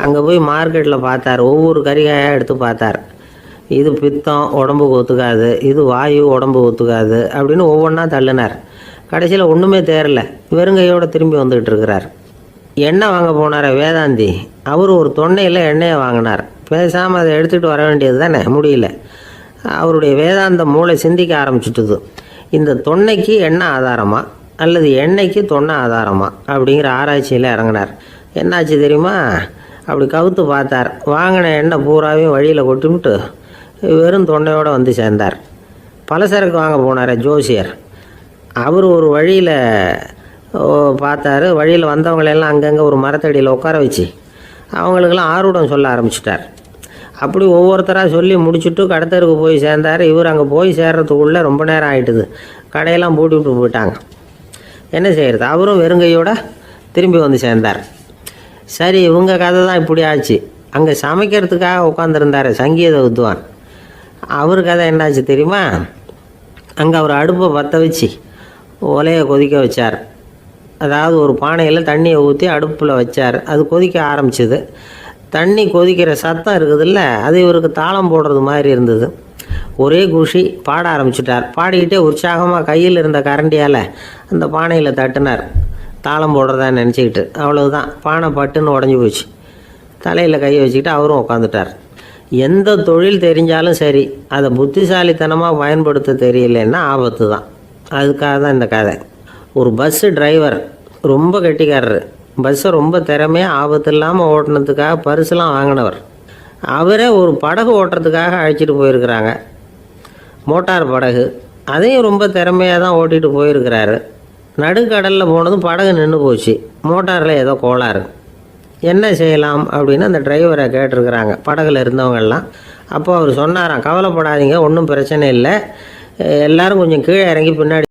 அங்கே போய் மார்க்கெட்டில் பார்த்தார். ஒவ்வொரு கறிகாயாக எடுத்து பார்த்தார். இது பித்தம், உடம்புக்கு ஒத்துக்காது, இது வாயு, உடம்பு ஒத்துக்காது அப்படின்னு ஒவ்வொன்றா தள்ளினார். கடைசியில் ஒன்றுமே தேரல, வெறுங்கையோடு திரும்பி வந்துக்கிட்டு இருக்கிறார். எண்ணெய் வாங்க போனார் வேதாந்தி, அவர் ஒரு தொன்னையில் எண்ணெயை வாங்கினார். பேசாமல் அதை எடுத்துகிட்டு வர வேண்டியது தானே, முடியல. அவருடைய வேதாந்த மூளை சிந்திக்க ஆரம்பிச்சுட்டுது. இந்த தொன்னைக்கு எண்ணெய் ஆதாரமா அல்லது எண்ணெய்க்கு தொன்னை ஆதாரமா அப்படிங்கிற ஆராய்ச்சியில் இறங்கினார். என்னாச்சு தெரியுமா? அப்படி கவுத்து பார்த்தார். வாங்கின எண்ணெய் பூராவையும் வழியில் கொட்டிவிட்டு வெறும் தொன்னையோடு சேர்ந்தார். பலசரக்கு வாங்க போனார் ஜோசியர், அவர் ஒரு வழியில் பார்த்தாரு. வழியில் வந்தவங்களெல்லாம் அங்கங்கே ஒரு மரத்தடியில் உட்கார வச்சு அவங்களுக்கெல்லாம் ஆர்வம் சொல்ல ஆரம்பிச்சிட்டார். அப்படி ஒவ்வொருத்தராக சொல்லி முடிச்சுட்டு கடத்தருக்கு போய் சேர்ந்தார். இவர் அங்கே போய் சேர்றதுக்குள்ளே ரொம்ப நேரம் ஆகிட்டுது. கடையெல்லாம் பூட்டி விட்டு போயிட்டாங்க. என்ன செய்கிறது? அவரும் வெறுங்கையோடு திரும்பி சேர்ந்தார். சரி, இவங்க கதை தான் இப்படி ஆச்சு. அங்கே சமைக்கிறதுக்காக உட்காந்துருந்தார் சங்கீத வித்வான், அவர் கதை என்னாச்சு தெரியுமா? அங்கே அவர் அடுப்பை பற்ற வச்சு ஒலையை கொதிக்க வச்சார். அதாவது ஒரு பானையில் தண்ணியை ஊற்றி அடுப்பில் வச்சார். அது கொதிக்க ஆரம்பிச்சிது. தண்ணி கொதிக்கிற சத்தம் இருக்குதுல்ல, அது இவருக்கு தாளம் போடுறது மாதிரி இருந்தது. ஒரே குஷி, பாட ஆரம்பிச்சிட்டார். பாடிக்கிட்டே உற்சாகமாக கையில் இருந்த கரண்டியால் அந்த பானையில் தட்டினார், தாளம் போடுறதா நினச்சிக்கிட்டு. அவ்வளவுதான், பானை பட்டுன்னு உடஞ்சி போச்சு. தலையில் கையை வச்சுக்கிட்டு அவரும் உட்காந்துட்டார். எந்த தொழில் தெரிஞ்சாலும் சரி, அதை புத்திசாலித்தனமாக பயன்படுத்த தெரியலன்னா ஆபத்து தான். அதுக்காக தான் இந்த கதை. ஒரு பஸ்ஸு டிரைவர் ரொம்ப கெட்டிக்காரரு. பஸ்ஸை ரொம்ப திறமையாக ஆபத்து இல்லாமல் ஓட்டினதுக்காக பரிசுலாம் வாங்கினவர். அவரே ஒரு படகு ஓட்டுறதுக்காக அழைச்சிட்டு போயிருக்கிறாங்க, மோட்டார் படகு. அதையும் ரொம்ப திறமையாக தான் ஓட்டிகிட்டு போயிருக்கிறாரு. நடுக்கடலில் போனதும் படகு நின்று போச்சு. மோட்டாரில் ஏதோ கோளாறு. என்ன செய்யலாம் அப்படின்னு அந்த டிரைவரை கேட்டிருக்கிறாங்க படகுல இருந்தவங்கெல்லாம். அப்போ அவர் சொன்னாராம், கவலைப்படாதீங்க, ஒன்றும் பிரச்சனை இல்லை, எல்லோரும் கொஞ்சம் கீழே இறங்கி பின்னாடி